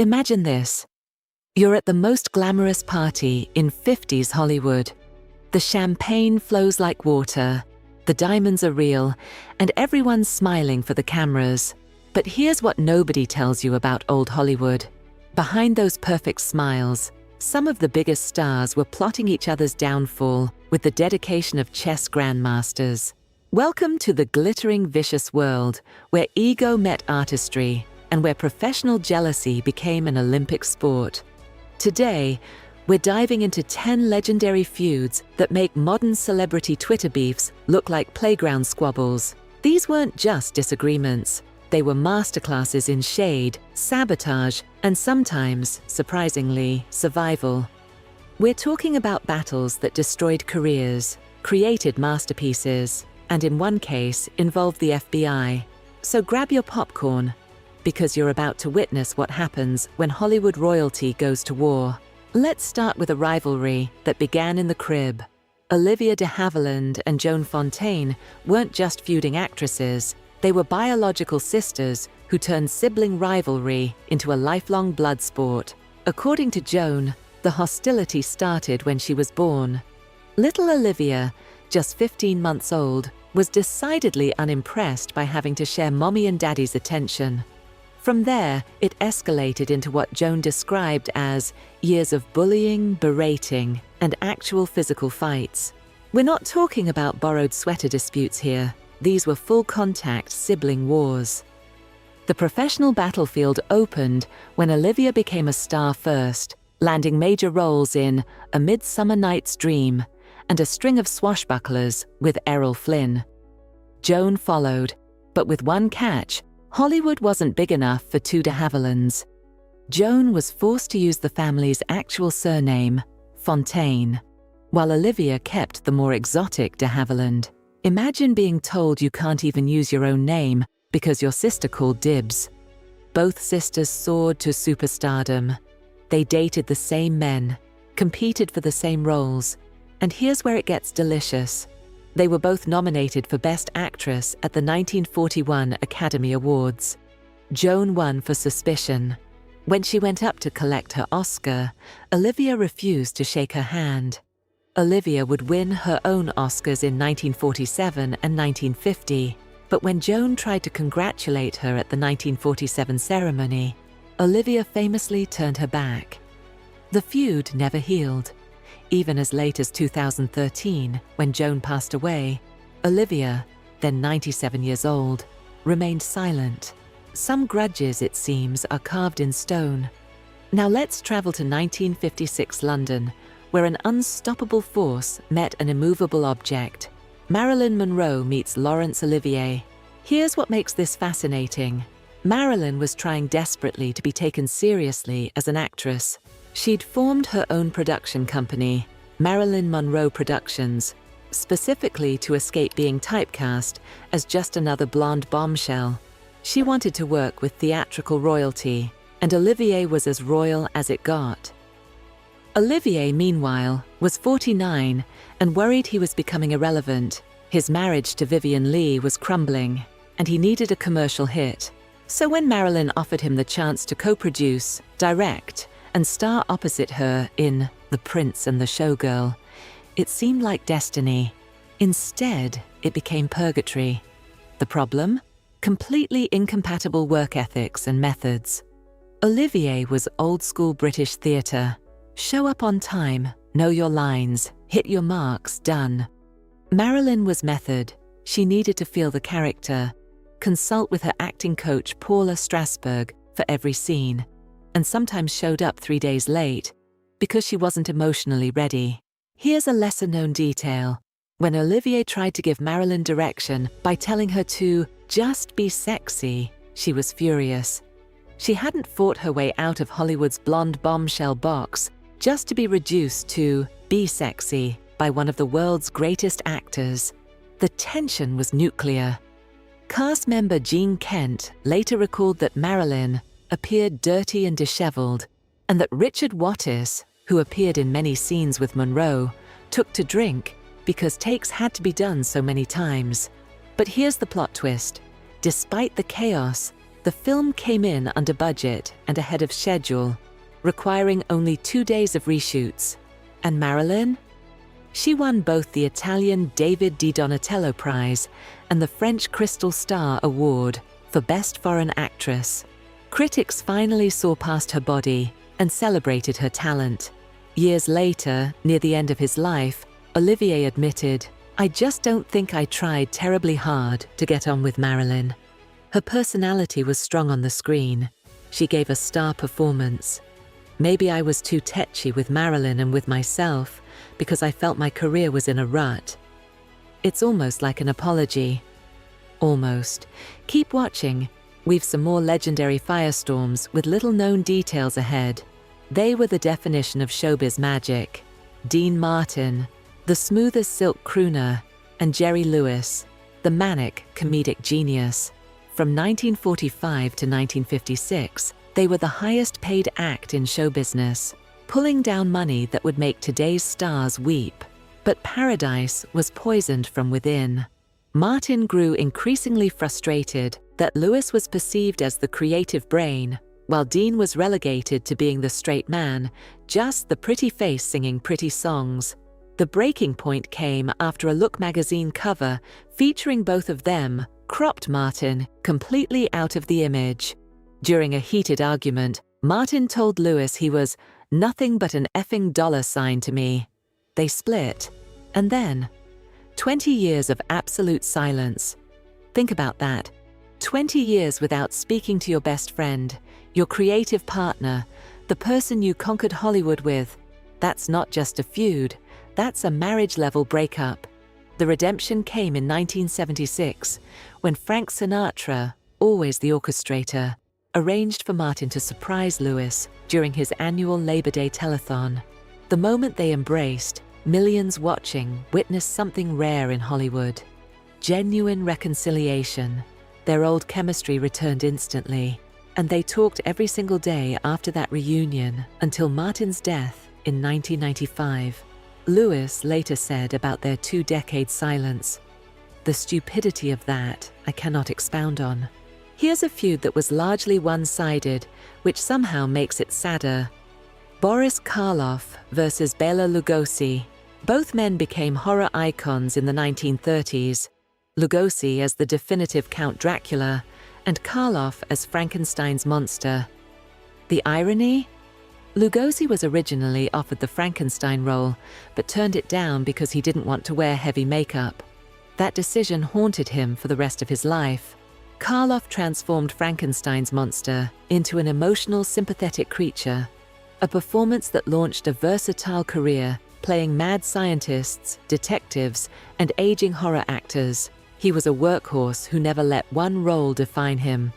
Imagine this. You're at the most glamorous party in 50s Hollywood. The champagne flows like water, the diamonds are real, and everyone's smiling for the cameras. But here's what nobody tells you about old Hollywood. Behind those perfect smiles, some of the biggest stars were plotting each other's downfall with the dedication of chess grandmasters. Welcome to the glittering, vicious world where ego met artistry and where professional jealousy became an Olympic sport. Today, we're diving into 10 legendary feuds that make modern celebrity Twitter beefs look like playground squabbles. These weren't just disagreements. They were masterclasses in shade, sabotage, and sometimes, surprisingly, survival. We're talking about battles that destroyed careers, created masterpieces, and in one case, involved the FBI. So grab your popcorn, because you're about to witness what happens when Hollywood royalty goes to war. Let's start with a rivalry that began in the crib. Olivia de Havilland and Joan Fontaine weren't just feuding actresses, they were biological sisters who turned sibling rivalry into a lifelong blood sport. According to Joan, the hostility started when she was born. Little Olivia, just 15 months old, was decidedly unimpressed by having to share mommy and daddy's attention. From there, it escalated into what Joan described as years of bullying, berating, and actual physical fights. We're not talking about borrowed sweater disputes here. These were full-contact sibling wars. The professional battlefield opened when Olivia became a star first, landing major roles in A Midsummer Night's Dream and a string of swashbucklers with Errol Flynn. Joan followed, but with one catch: Hollywood wasn't big enough for two de Havillands. Joan was forced to use the family's actual surname, Fontaine, while Olivia kept the more exotic de Havilland. Imagine being told you can't even use your own name because your sister called dibs. Both sisters soared to superstardom. They dated the same men, competed for the same roles, and here's where it gets delicious. They were both nominated for Best Actress at the 1941 Academy Awards. Joan won for Suspicion. When she went up to collect her Oscar, Olivia refused to shake her hand. Olivia would win her own Oscars in 1947 and 1950, but when Joan tried to congratulate her at the 1947 ceremony, Olivia famously turned her back. The feud never healed. Even as late as 2013, when Joan passed away, Olivia, then 97 years old, remained silent. Some grudges, it seems, are carved in stone. Now let's travel to 1956 London, where an unstoppable force met an immovable object. Marilyn Monroe meets Laurence Olivier. Here's what makes this fascinating. Marilyn was trying desperately to be taken seriously as an actress. She'd formed her own production company, Marilyn Monroe Productions, specifically to escape being typecast as just another blonde bombshell. She wanted to work with theatrical royalty, and Olivier was as royal as it got. Olivier, meanwhile, was 49 and worried he was becoming irrelevant. His marriage to Vivien Leigh was crumbling, and he needed a commercial hit. So when Marilyn offered him the chance to co-produce, direct, and star opposite her in The Prince and the Showgirl, it seemed like destiny. Instead, it became purgatory. The problem? Completely incompatible work ethics and methods. Olivier was old-school British theatre. Show up on time, know your lines, hit your marks, done. Marilyn was method. She needed to feel the character, consult with her acting coach Paula Strasberg for every scene, and sometimes showed up 3 days late because she wasn't emotionally ready. Here's a lesser-known detail. When Olivier tried to give Marilyn direction by telling her to just be sexy, she was furious. She hadn't fought her way out of Hollywood's blonde bombshell box just to be reduced to be sexy by one of the world's greatest actors. The tension was nuclear. Cast member Jean Kent later recalled that Marilyn appeared dirty and disheveled, and that Richard Wattis, who appeared in many scenes with Monroe, took to drink because takes had to be done so many times. But here's the plot twist. Despite the chaos, The film came in under budget and ahead of schedule, requiring only 2 days of reshoots. And Marilyn? She won both the Italian David Di Donatello Prize and the French Crystal Star Award for Best Foreign Actress. Critics finally saw past her body and celebrated her talent. Years later, near the end of his life, Olivier admitted, "I just don't think I tried terribly hard to get on with Marilyn. Her personality was strong on the screen. She gave a star performance. Maybe I was too tetchy with Marilyn and with myself because I felt my career was in a rut." It's almost like an apology. Almost. Keep watching. We've some more legendary firestorms with little-known details ahead. They were the definition of showbiz magic. Dean Martin, the smooth as silk crooner, and Jerry Lewis, the manic comedic genius. From 1945 to 1956, they were the highest-paid act in show business, pulling down money that would make today's stars weep. But paradise was poisoned from within. Martin grew increasingly frustrated that Lewis was perceived as the creative brain, while Dean was relegated to being the straight man, just the pretty face singing pretty songs. The breaking point came after a Look magazine cover featuring both of them cropped Martin completely out of the image. During a heated argument, Martin told Lewis he was nothing but an effing $sign to me. They split. And then, 20 years of absolute silence. Think about that. 20 years without speaking to your best friend, your creative partner, the person you conquered Hollywood with. That's not just a feud, that's a marriage-level breakup. The redemption came in 1976, when Frank Sinatra, always the orchestrator, arranged for Martin to surprise Lewis during his annual Labor Day telethon. The moment they embraced, millions watching witnessed something rare in Hollywood. Genuine reconciliation. Their old chemistry returned instantly, and they talked every single day after that reunion until Martin's death in 1995. Lewis later said about their 2-decade silence, "The stupidity of that I cannot expound on." Here's a feud that was largely one-sided, which somehow makes it sadder. Boris Karloff versus Bela Lugosi. Both men became horror icons in the 1930s, Lugosi as the definitive Count Dracula, and Karloff as Frankenstein's monster. The irony? Lugosi was originally offered the Frankenstein role, but turned it down because he didn't want to wear heavy makeup. That decision haunted him for the rest of his life. Karloff transformed Frankenstein's monster into an emotional, sympathetic creature, a performance that launched a versatile career, playing mad scientists, detectives, and aging horror actors. He was a workhorse who never let one role define him.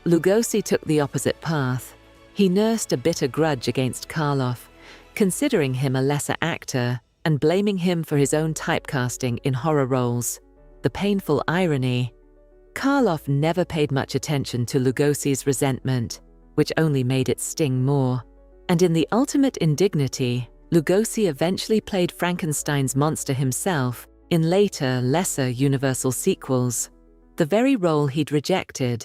Lugosi took the opposite path. He nursed a bitter grudge against Karloff, considering him a lesser actor and blaming him for his own typecasting in horror roles. The painful irony: Karloff never paid much attention to Lugosi's resentment, which only made it sting more. And in the ultimate indignity, Lugosi eventually played Frankenstein's monster himself in later, lesser Universal sequels, the very role he'd rejected.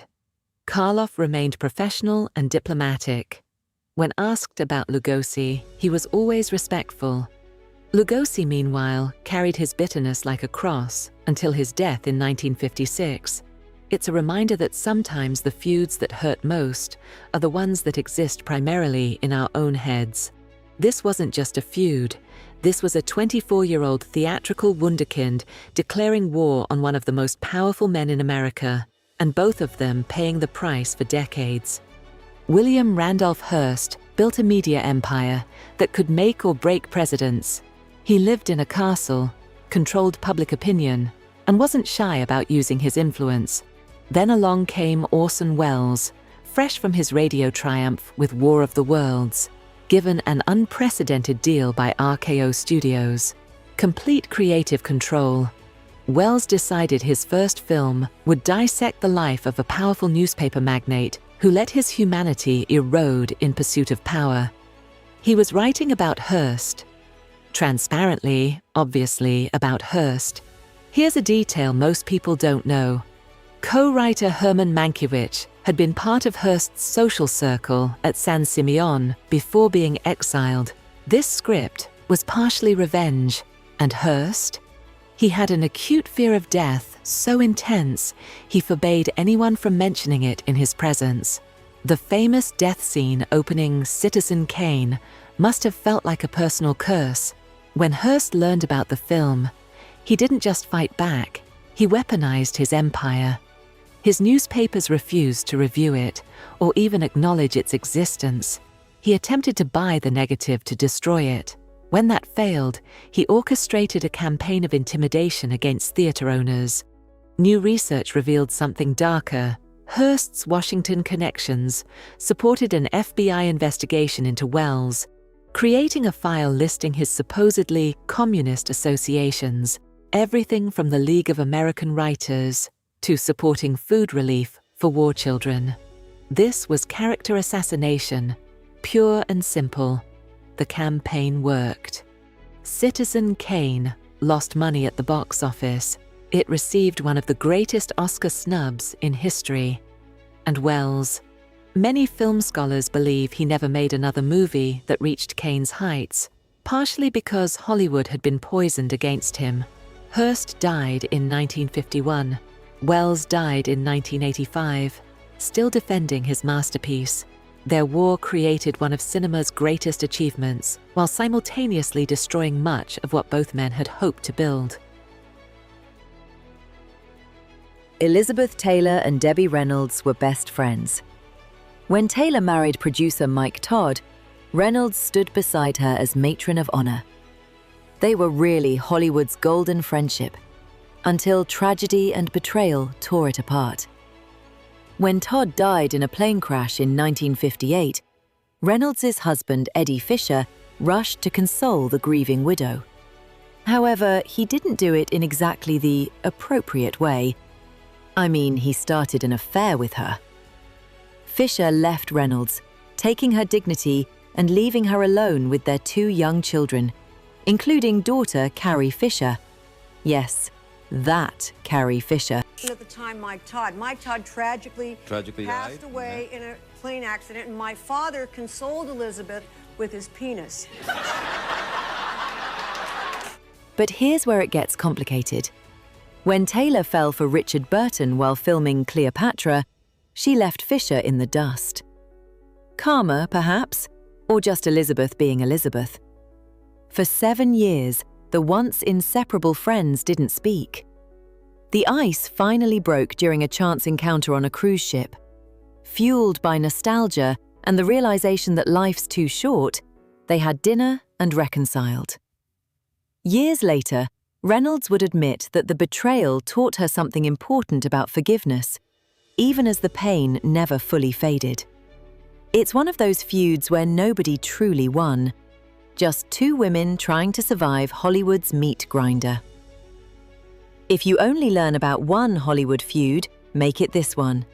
Karloff remained professional and diplomatic. When asked about Lugosi, he was always respectful. Lugosi, meanwhile, carried his bitterness like a cross until his death in 1956. It's a reminder that sometimes the feuds that hurt most are the ones that exist primarily in our own heads. This wasn't just a feud. This was a 24-year-old theatrical wunderkind declaring war on one of the most powerful men in America, and both of them paying the price for decades. William Randolph Hearst built a media empire that could make or break presidents. He lived in a castle, controlled public opinion, and wasn't shy about using his influence. Then along came Orson Welles, fresh from his radio triumph with War of the Worlds, given an unprecedented deal by RKO Studios. Complete creative control. Welles decided his first film would dissect the life of a powerful newspaper magnate who let his humanity erode in pursuit of power. He was writing about Hearst. Transparently, obviously, about Hearst. Here's a detail most people don't know. Co-writer Herman Mankiewicz had been part of Hearst's social circle at San Simeon before being exiled. This script was partially revenge, and Hearst? He had an acute fear of death so intense he forbade anyone from mentioning it in his presence. The famous death scene opening Citizen Kane must have felt like a personal curse. When Hearst learned about the film, he didn't just fight back, he weaponized his empire. His newspapers refused to review it or even acknowledge its existence. He attempted to buy the negative to destroy it. When that failed, he orchestrated a campaign of intimidation against theater owners. New research revealed something darker. Hearst's Washington connections supported an FBI investigation into Wells, creating a file listing his supposedly communist associations, everything from the League of American Writers to supporting food relief for war children. This was character assassination, pure and simple. The campaign worked. Citizen Kane lost money at the box office. It received one of the greatest Oscar snubs in history. And Wells. Many film scholars believe he never made another movie that reached Kane's heights, partially because Hollywood had been poisoned against him. Hearst died in 1951. Wells died in 1985, still defending his masterpiece. Their war created one of cinema's greatest achievements, while simultaneously destroying much of what both men had hoped to build. Elizabeth Taylor and Debbie Reynolds were best friends. When Taylor married producer Mike Todd, Reynolds stood beside her as matron of honor. They were really Hollywood's golden friendship, until tragedy and betrayal tore it apart. When Todd died in a plane crash in 1958, Reynolds' husband Eddie Fisher rushed to console the grieving widow. However, he didn't do it in exactly the appropriate way. I mean, he started an affair with her. Fisher left Reynolds, taking her dignity and leaving her alone with their 2 young children, including daughter Carrie Fisher. Yes, that Carrie Fisher. At the time, Mike Todd tragically passed away in a plane accident, and my father consoled Elizabeth with his penis. But here's where it gets complicated. When Taylor fell for Richard Burton while filming Cleopatra, she left Fisher in the dust. Karma, perhaps, or just Elizabeth being Elizabeth. For 7 years, the once inseparable friends didn't speak. The ice finally broke during a chance encounter on a cruise ship. Fueled by nostalgia and the realization that life's too short, they had dinner and reconciled. Years later, Reynolds would admit that the betrayal taught her something important about forgiveness, even as the pain never fully faded. It's one of those feuds where nobody truly won, just 2 women trying to survive Hollywood's meat grinder. If you only learn about one Hollywood feud, make it this one.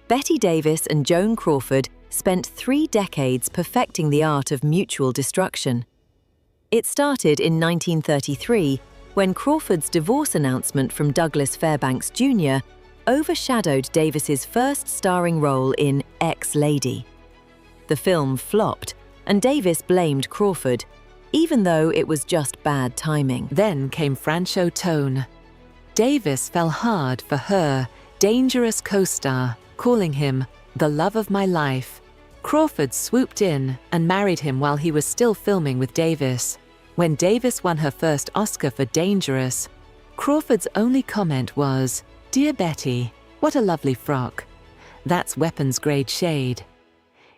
Bette Davis and Joan Crawford spent 3 decades perfecting the art of mutual destruction. It started in 1933 when Crawford's divorce announcement from Douglas Fairbanks Jr. overshadowed Davis's first starring role in Ex-Lady. The film flopped, and Davis blamed Crawford, even though it was just bad timing. Then came Franchot Tone. Davis fell hard for her dangerous co-star, calling him the love of my life. Crawford swooped in and married him while he was still filming with Davis. When Davis won her first Oscar for Dangerous, Crawford's only comment was, "Dear Betty, what a lovely frock." That's weapons-grade shade.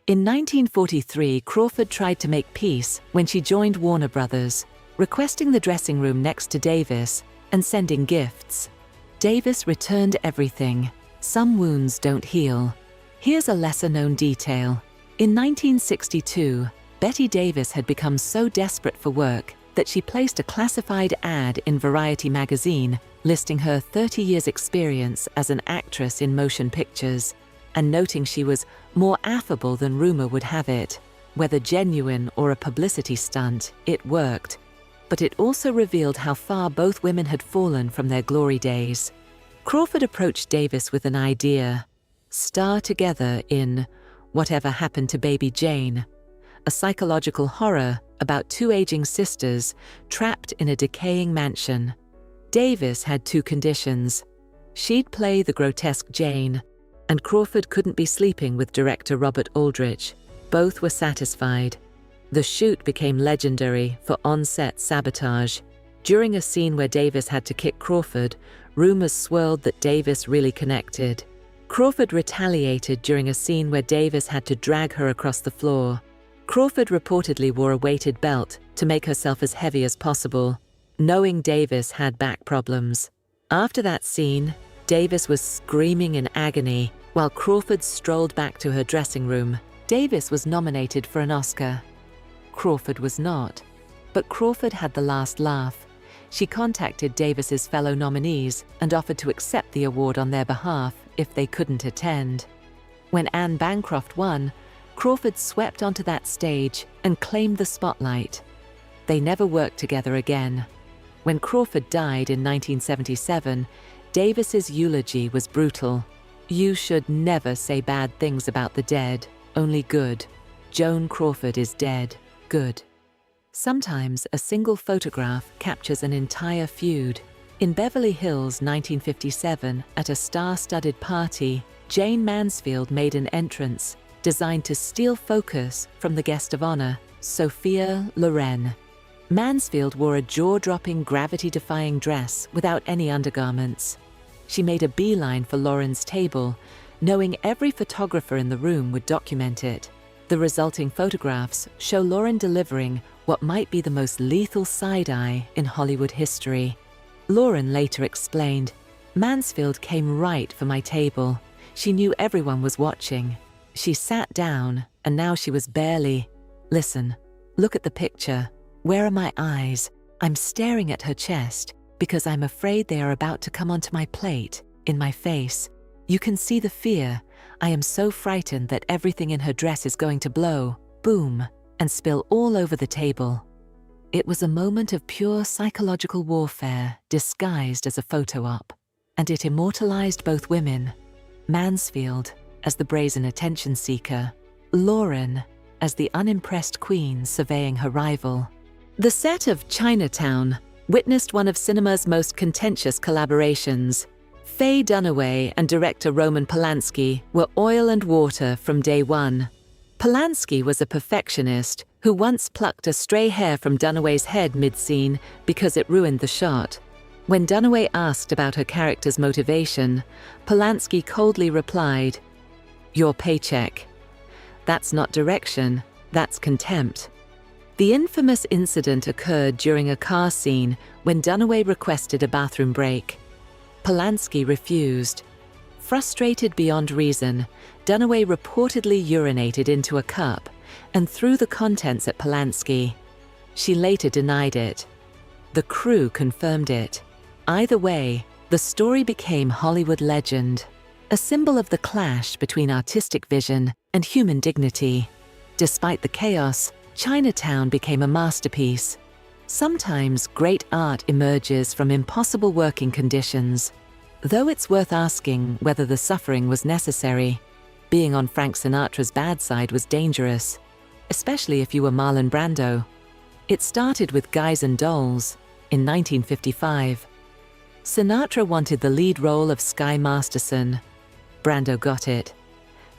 In 1943, Crawford tried to make peace when she joined Warner Brothers, requesting the dressing room next to Davis and sending gifts. Davis returned everything. Some wounds don't heal. Here's a lesser-known detail. In 1962, Bette Davis had become so desperate for work that she placed a classified ad in Variety magazine listing her 30 years' experience as an actress in motion pictures, and noting she was more affable than rumor would have it. Whether genuine or a publicity stunt, it worked. But it also revealed how far both women had fallen from their glory days. Crawford approached Davis with an idea. star together in Whatever Happened to Baby Jayne, a psychological horror about two aging sisters trapped in a decaying mansion. Davis had two conditions. She'd play the grotesque Jayne, and Crawford couldn't be sleeping with director Robert Aldrich. Both were satisfied. The shoot became legendary for on-set sabotage. During a scene where Davis had to kick Crawford, rumors swirled that Davis really connected. Crawford retaliated during a scene where Davis had to drag her across the floor. Crawford reportedly wore a weighted belt to make herself as heavy as possible, knowing Davis had back problems. After that scene, Davis was screaming in agony while Crawford strolled back to her dressing room. Davis was nominated for an Oscar. Crawford was not. But Crawford had the last laugh. She contacted Davis's fellow nominees and offered to accept the award on their behalf if they couldn't attend. When Anne Bancroft won, Crawford swept onto that stage and claimed the spotlight. They never worked together again. When Crawford died in 1977, Davis's eulogy was brutal. "You should never say bad things about the dead, only good. Joan Crawford is dead, good." Sometimes a single photograph captures an entire feud. In Beverly Hills, 1957, at a star-studded party, Jayne Mansfield made an entrance designed to steal focus from the guest of honor, Sophia Loren. Mansfield wore a jaw-dropping, gravity-defying dress without any undergarments. She made a beeline for Loren's table, knowing every photographer in the room would document it. The resulting photographs show Loren delivering what might be the most lethal side-eye in Hollywood history. Loren later explained, "Mansfield came right for my table. She knew everyone was watching. She sat down, and now she was barely. Listen, look at the picture. Where are my eyes? I'm staring at her chest because I'm afraid they are about to come onto my plate, in my face. You can see the fear. I am so frightened that everything in her dress is going to blow, boom, and spill all over the table." It was a moment of pure psychological warfare disguised as a photo op, and it immortalized both women. Mansfield as the brazen attention seeker, Loren as the unimpressed queen surveying her rival. The set of Chinatown witnessed one of cinema's most contentious collaborations. Faye Dunaway and director Roman Polanski were oil and water from day one. Polanski was a perfectionist who once plucked a stray hair from Dunaway's head mid-scene because it ruined the shot. When Dunaway asked about her character's motivation, Polanski coldly replied, "Your paycheck. That's not direction, that's contempt." The infamous incident occurred during a car scene when Dunaway requested a bathroom break. Polanski refused. Frustrated beyond reason, Dunaway reportedly urinated into a cup and threw the contents at Polanski. She later denied it. The crew confirmed it. Either way, the story became Hollywood legend, a symbol of the clash between artistic vision and human dignity. Despite the chaos, Chinatown became a masterpiece. Sometimes great art emerges from impossible working conditions. Though it's worth asking whether the suffering was necessary. Being on Frank Sinatra's bad side was dangerous, especially if you were Marlon Brando. It started with Guys and Dolls in 1955. Sinatra wanted the lead role of Sky Masterson. Brando got it.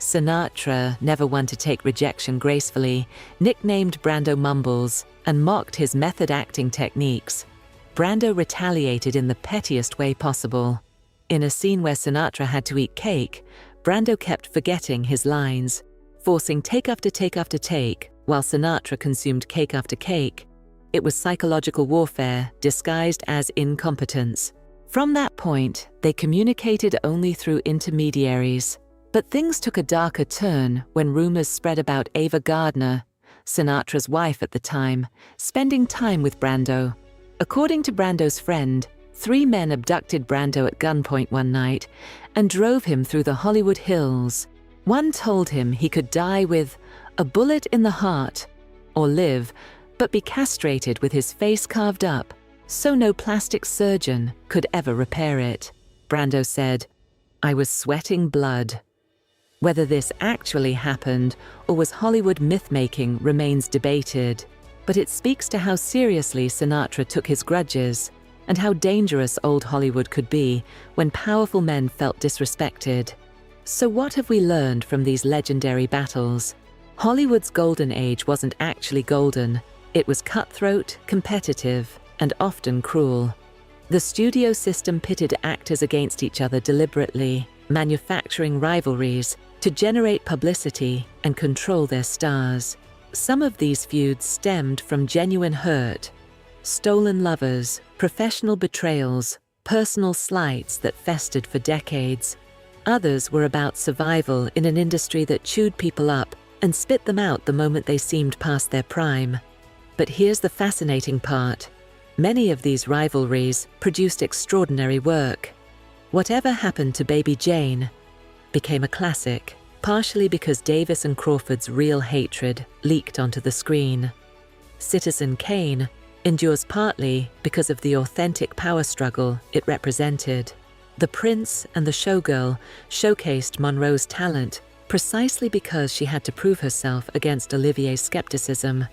Sinatra, never one to take rejection gracefully, nicknamed Brando Mumbles and mocked his method acting techniques. Brando retaliated in the pettiest way possible. In a scene where Sinatra had to eat cake, Brando kept forgetting his lines, forcing take after take after take, while Sinatra consumed cake after cake. It was psychological warfare disguised as incompetence. From that point, they communicated only through intermediaries. But things took a darker turn when rumors spread about Ava Gardner, Sinatra's wife at the time, spending time with Brando. According to Brando's friend, 3 men abducted Brando at gunpoint one night and drove him through the Hollywood Hills. One told him he could die with a bullet in the heart, or live, but be castrated with his face carved up, so no plastic surgeon could ever repair it. Brando said, "I was sweating blood." Whether this actually happened or was Hollywood myth-making remains debated, but it speaks to how seriously Sinatra took his grudges and how dangerous old Hollywood could be when powerful men felt disrespected. So what have we learned from these legendary battles? Hollywood's golden age wasn't actually golden. It was cutthroat, competitive, and often cruel. The studio system pitted actors against each other deliberately, manufacturing rivalries to generate publicity and control their stars. Some of these feuds stemmed from genuine hurt, stolen lovers, professional betrayals, personal slights that festered for decades. Others were about survival in an industry that chewed people up and spit them out the moment they seemed past their prime. But here's the fascinating part. Many of these rivalries produced extraordinary work. Whatever Happened to Baby Jayne became a classic, partially because Davis and Crawford's real hatred leaked onto the screen. Citizen Kane endures partly because of the authentic power struggle it represented. The Prince and the Showgirl showcased Monroe's talent precisely because she had to prove herself against Olivier's skepticism.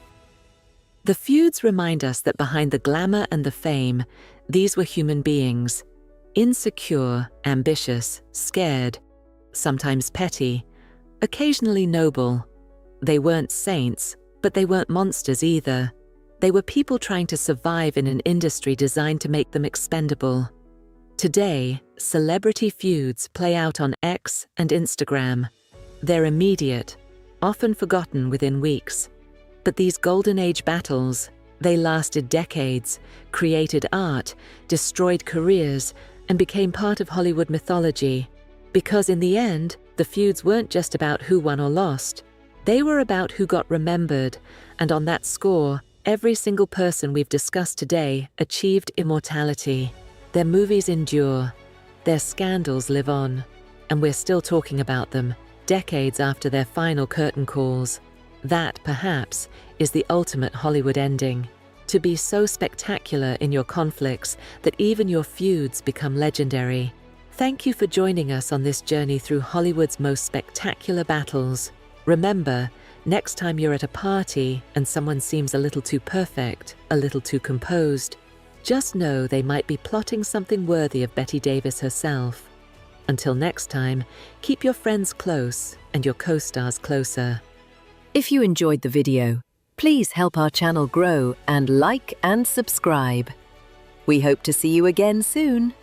The feuds remind us that behind the glamour and the fame, these were human beings, insecure, ambitious, scared, sometimes petty, occasionally noble. They weren't saints, but they weren't monsters either. They were people trying to survive in an industry designed to make them expendable. Today, celebrity feuds play out on X and Instagram. They're immediate, often forgotten within weeks. But these golden age battles, they lasted decades, created art, destroyed careers, and became part of Hollywood mythology. Because in the end, the feuds weren't just about who won or lost. They were about who got remembered, and on that score, every single person we've discussed today achieved immortality. Their movies endure, their scandals live on, and we're still talking about them, decades after their final curtain calls. That, perhaps, is the ultimate Hollywood ending. To be so spectacular in your conflicts that even your feuds become legendary. Thank you for joining us on this journey through Hollywood's most spectacular battles. Remember, next time you're at a party and someone seems a little too perfect, a little too composed, just know they might be plotting something worthy of Bette Davis herself. Until next time, keep your friends close and your co-stars closer. If you enjoyed the video, please help our channel grow and like and subscribe. We hope to see you again soon.